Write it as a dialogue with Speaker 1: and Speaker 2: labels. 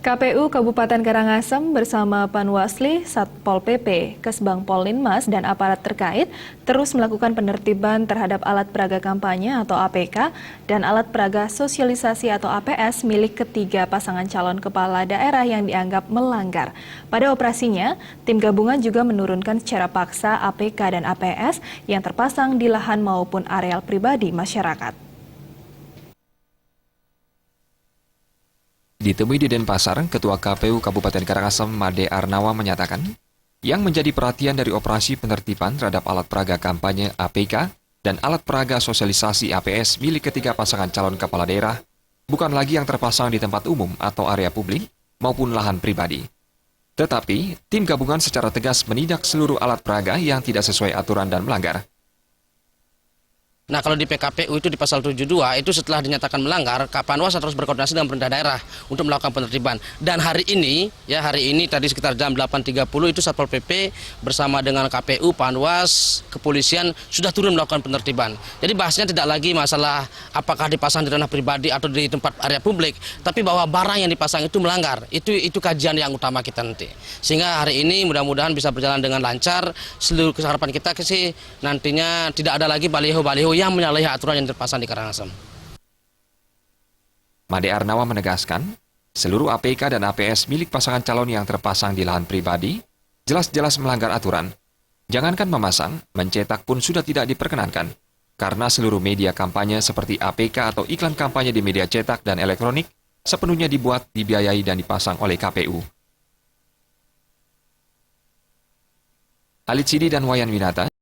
Speaker 1: KPU Kabupaten Karangasem bersama Panwasli, Satpol PP, Kesbang Polninmas, dan aparat terkait terus melakukan penertiban terhadap alat peraga kampanye atau APK dan alat peraga sosialisasi atau APS milik ketiga pasangan calon kepala daerah yang dianggap melanggar. Pada operasinya, tim gabungan juga menurunkan secara paksa APK dan APS yang terpasang di lahan maupun areal pribadi masyarakat.
Speaker 2: Ditemui di Denpasar, Ketua KPU Kabupaten Karangasem Made Arnawa menyatakan, yang menjadi perhatian dari operasi penertiban terhadap alat peraga kampanye APK dan alat peraga sosialisasi APS milik ketiga pasangan calon kepala daerah bukan lagi yang terpasang di tempat umum atau area publik maupun lahan pribadi. Tetapi, tim gabungan secara tegas menindak seluruh alat peraga yang tidak sesuai aturan dan melanggar.
Speaker 3: Nah, kalau di PKPU itu di pasal 72 itu setelah dinyatakan melanggar, Panwas harus berkoordinasi dengan pemerintah daerah untuk melakukan penertiban. Dan hari ini tadi sekitar jam 8.30 itu Satpol PP bersama dengan KPU, Panwas, kepolisian sudah turun melakukan penertiban. Jadi bahasnya tidak lagi masalah apakah dipasang di ranah pribadi atau di tempat area publik, tapi bahwa barang yang dipasang itu melanggar. Itu kajian yang utama kita nanti. Sehingga hari ini mudah-mudahan bisa berjalan dengan lancar. Seluruh harapan kita sih nantinya tidak ada lagi baliho-baliho yang menyalahi aturan yang terpasang di Karangasem.
Speaker 2: Made Arnawa menegaskan, seluruh APK dan APS milik pasangan calon yang terpasang di lahan pribadi jelas-jelas melanggar aturan. Jangankan memasang, mencetak pun sudah tidak diperkenankan, karena seluruh media kampanye seperti APK atau iklan kampanye di media cetak dan elektronik sepenuhnya dibuat, dibiayai dan dipasang oleh KPU. Alit Sidi dan Wayan Winata